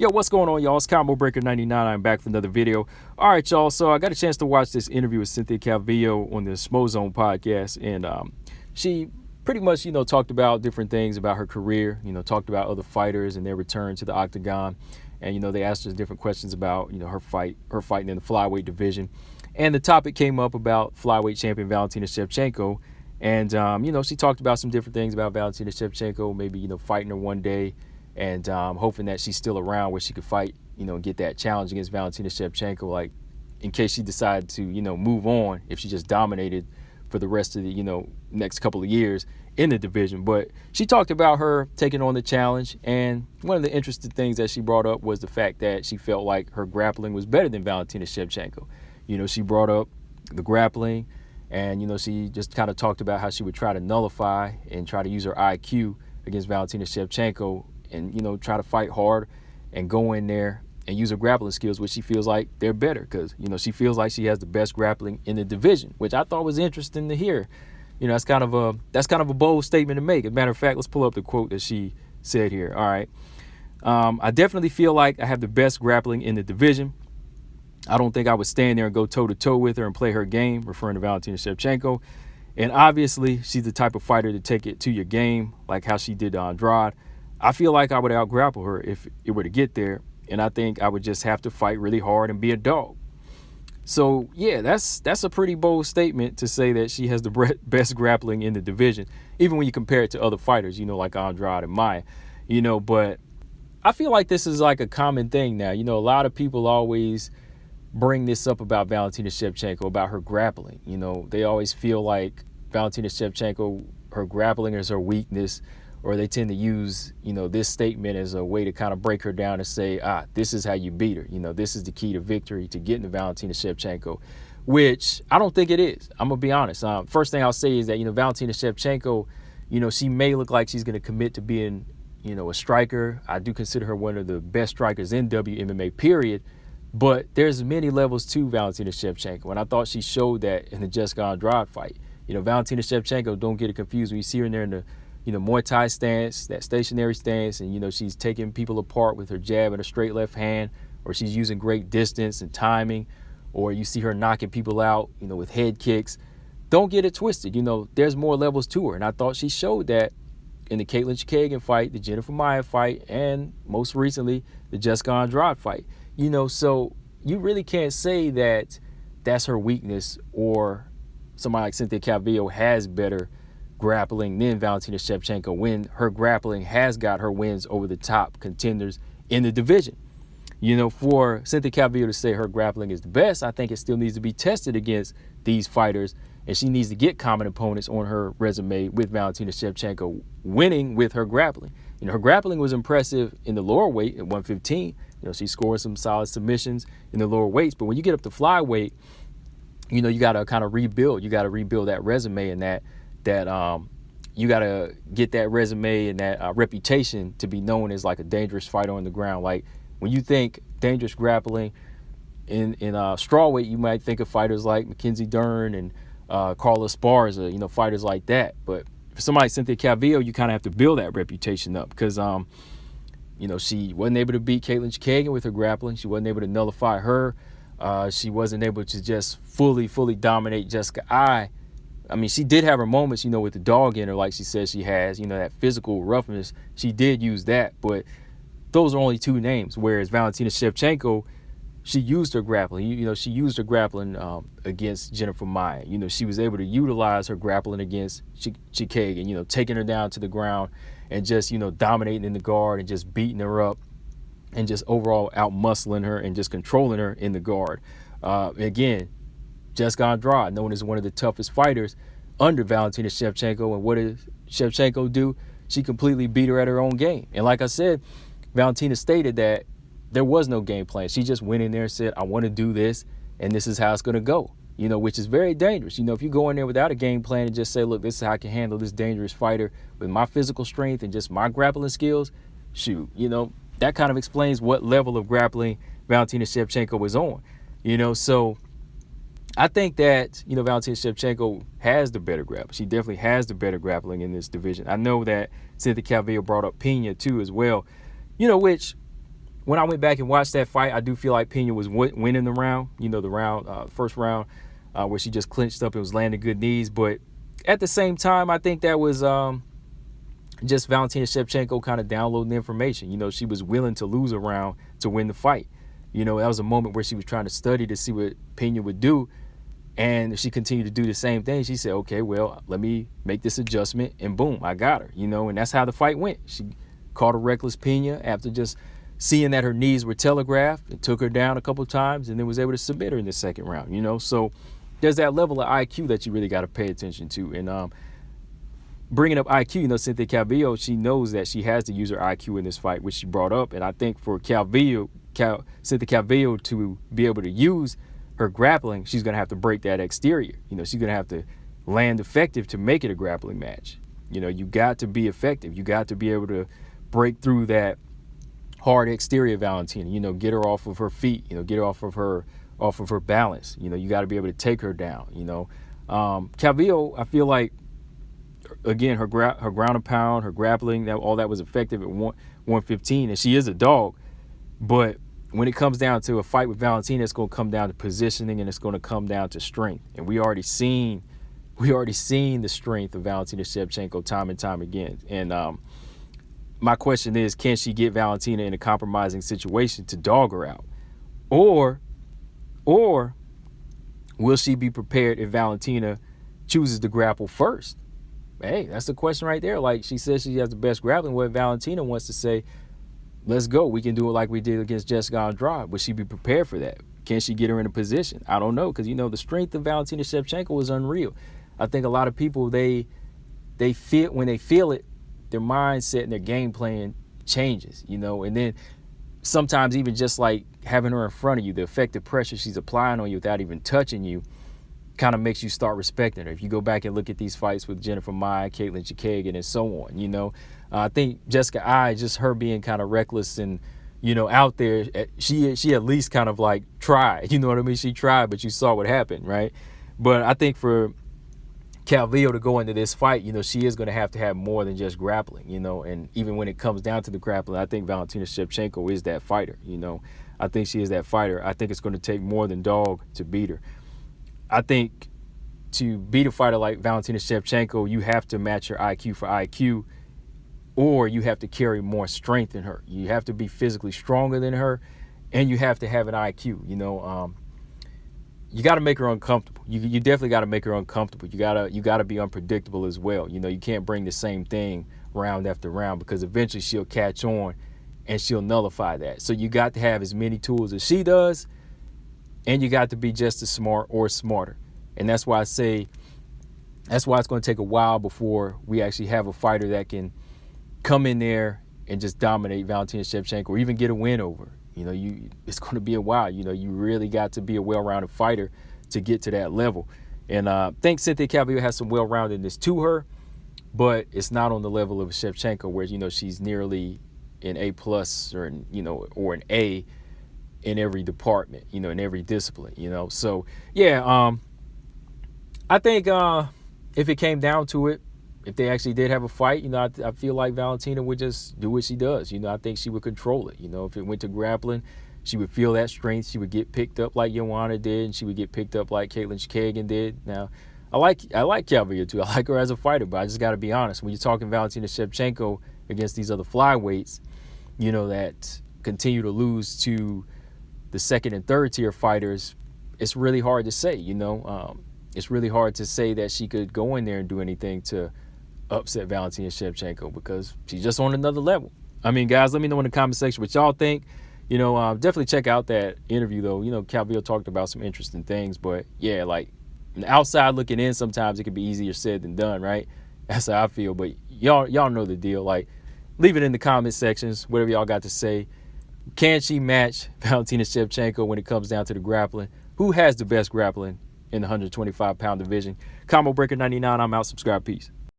Yo, what's going on, y'all? It's Combo Breaker 99. I'm back for another video. All right, y'all. So I got a chance to watch this interview with Cynthia Calvillo on the Smo Zone podcast, and she pretty much, talked about different things about her career. Talked about other fighters and their return to the octagon, and they asked her different questions about her fighting in the flyweight division, and the topic came up about flyweight champion Valentina Shevchenko, and she talked about some different things about Valentina Shevchenko, maybe fighting her one day. And hoping that she's still around where she could fight, and get that challenge against Valentina Shevchenko, like in case she decided to, move on if she just dominated for the rest of the, next couple of years in the division. But she talked about her taking on the challenge. And one of the interesting things that she brought up was the fact that she felt like her grappling was better than Valentina Shevchenko. She brought up the grappling and, she just kind of talked about how she would try to nullify and try to use her IQ against Valentina Shevchenko and, try to fight hard and go in there and use her grappling skills, which she feels like they're better because, she feels like she has the best grappling in the division, which I thought was interesting to hear. That's kind of a bold statement to make. As a matter of fact, let's pull up the quote that she said here. All right. I definitely feel like I have the best grappling in the division. I don't think I would stand there and go toe-to-toe with her and play her game, referring to Valentina Shevchenko. And obviously, she's the type of fighter to take it to your game, like how she did to Andrade. I feel like I would out-grapple her if it were to get there, and I think I would just have to fight really hard and be a dog. So, yeah, that's a pretty bold statement to say that she has the best grappling in the division, even when you compare it to other fighters, like Andrade and Maya, but I feel like this is like a common thing now. A lot of people always bring this up about Valentina Shevchenko, about her grappling. They always feel like Valentina Shevchenko, her grappling is her weakness, or they tend to use, this statement as a way to kind of break her down and say, this is how you beat her. This is the key to victory, to getting to Valentina Shevchenko, which I don't think it is. I'm going to be honest. First thing I'll say is that, Valentina Shevchenko, she may look like she's going to commit to being, a striker. I do consider her one of the best strikers in WMMA, period. But there's many levels to Valentina Shevchenko, and I thought she showed that in the Jessica Andrade fight. Valentina Shevchenko, don't get it confused when you see her in there in the Muay Thai stance, that stationary stance, and, she's taking people apart with her jab and her straight left hand, or she's using great distance and timing, or you see her knocking people out, with head kicks. Don't get it twisted. There's more levels to her, and I thought she showed that in the Katlyn Chookagian fight, the Jennifer Maia fight, and most recently, the Jessica Andrade fight. So you really can't say that that's her weakness, or somebody like Cynthia Calvillo has better grappling than Valentina Shevchenko when her grappling has got her wins over the top contenders in the division. For Cynthia Calvillo to say her grappling is the best, I think it still needs to be tested against these fighters, and she needs to get common opponents on her resume with Valentina Shevchenko winning with her grappling. Her grappling was impressive in the lower weight at 115. She scored some solid submissions in the lower weights, but when you get up to flyweight, you got to kind of rebuild. You got to rebuild that resume, and that you got to get that resume and that reputation to be known as like a dangerous fighter on the ground. Like when you think dangerous grappling in strawweight, you might think of fighters like Mackenzie Dern and Carla Esparza, fighters like that. But for somebody like Cynthia Calvillo, you kind of have to build that reputation up because, she wasn't able to beat Katlyn Chookagian with her grappling. She wasn't able to nullify her. She wasn't able to just fully dominate Jessica I mean, she did have her moments, with the dog in her, like she says she has, that physical roughness. She did use that, but those are only two names. Whereas Valentina Shevchenko, she used her grappling. She used her grappling against Jennifer Maia. She was able to utilize her grappling against Chookagian, taking her down to the ground and just, dominating in the guard and just beating her up and just overall out-muscling her and just controlling her in the guard. Again, Jessica Andrade, known as one of the toughest fighters under Valentina Shevchenko. And what did Shevchenko do? She completely beat her at her own game. And like I said, Valentina stated that there was no game plan. She just went in there and said, I want to do this, and this is how it's going to go, which is very dangerous. If you go in there without a game plan and just say, look, this is how I can handle this dangerous fighter with my physical strength and just my grappling skills, shoot, that kind of explains what level of grappling Valentina Shevchenko was on, so I think that, Valentina Shevchenko has the better grappling. She definitely has the better grappling in this division. I know that Cynthia Calvillo brought up Pena, too, as well, which when I went back and watched that fight, I do feel like Pena was winning the round. First round, where she just clinched up and was landing good knees. But at the same time, I think that was just Valentina Shevchenko kind of downloading the information. She was willing to lose a round to win the fight. That was a moment where she was trying to study to see what Pena would do. And she continued to do the same thing. She said, okay, well, let me make this adjustment, and boom, I got her, and that's how the fight went. She caught a reckless Pena after just seeing that her knees were telegraphed, and took her down a couple of times, and then was able to submit her in the second round, So there's that level of IQ that you really got to pay attention to. And bringing up IQ, Cynthia Calvillo, she knows that she has to use her IQ in this fight, which she brought up. And I think for Cynthia Calvillo to be able to use her grappling, she's going to have to break that exterior. She's going to have to land effective to make it a grappling match. You got to be effective. You got to be able to break through that hard exterior Valentina, get her off of her feet, get her off of her balance. You got to be able to take her down. Calvillo, I feel like, again, her ground and pound, her grappling, all that was effective at 115, and she is a dog. But when it comes down to a fight with Valentina, it's going to come down to positioning, and it's going to come down to strength. And we already seen the strength of Valentina Shevchenko time and time again. And my question is, can she get Valentina in a compromising situation to dog her out? Or will she be prepared if Valentina chooses to grapple first? Hey, that's the question right there. Like, she says she has the best grappling. What Valentina wants to say, let's go. We can do it like we did against Jessica Andrade. Will she be prepared for that? Can she get her in a position? I don't know, because, the strength of Valentina Shevchenko is unreal. I think a lot of people, they feel, when they feel it, their mindset and their game plan changes, and then sometimes even just like having her in front of you, the effective pressure she's applying on you without even touching you kind of makes you start respecting her. If you go back and look at these fights with Jennifer Maia, Caitlin Chikagan, and so on, I think Jessica Ai, just her being kind of reckless and, out there, she at least kind of like tried, what I mean? She tried, but you saw what happened, right? But I think for Calvillo to go into this fight, she is going to have more than just grappling, and even when it comes down to the grappling, I think Valentina Shevchenko is that fighter, I think she is that fighter. I think it's going to take more than dog to beat her. I think to beat a fighter like Valentina Shevchenko, you have to match her IQ for IQ, or you have to carry more strength in her. You have to be physically stronger than her, and you have to have an IQ. You got to make her uncomfortable. You definitely got to make her uncomfortable. You gotta be unpredictable as well. You can't bring the same thing round after round, because eventually she'll catch on and she'll nullify that. So you got to have as many tools as she does, and you got to be just as smart or smarter. And that's why I say, that's why it's going to take a while before we actually have a fighter that can come in there and just dominate Valentina Shevchenko, or even get a win over her. It's going to be a while. You really got to be a well-rounded fighter to get to that level. And I think Cynthia Calvillo has some well-roundedness to her, but it's not on the level of Shevchenko, where she's nearly an A+ or or an A in every department, in every discipline, So yeah, I think if it came down to it, if they actually did have a fight, I feel like Valentina would just do what she does. I think she would control it. If it went to grappling, she would feel that strength. She would get picked up like Wmma did, and she would get picked up like Caitlin Chikagan did. Now, I like Calvillo too. I like her as a fighter, but I just got to be honest. When you're talking Valentina Shevchenko against these other flyweights, that continue to lose to the second and third tier fighters, it's really hard to say. It's really hard to say that she could go in there and do anything to upset Valentina Shevchenko, because she's just on another level. I mean, guys, let me know in the comment section what y'all think. Definitely check out that interview, though. Calvillo talked about some interesting things, but yeah, like, from the outside looking in, sometimes it can be easier said than done, right? That's how I feel. But y'all know the deal. Like, leave it in the comment sections, whatever y'all got to say. Can she match Valentina Shevchenko when it comes down to the grappling? Who has the best grappling in the 125-pound division? Combo Breaker 99, I'm out. Subscribe. Peace.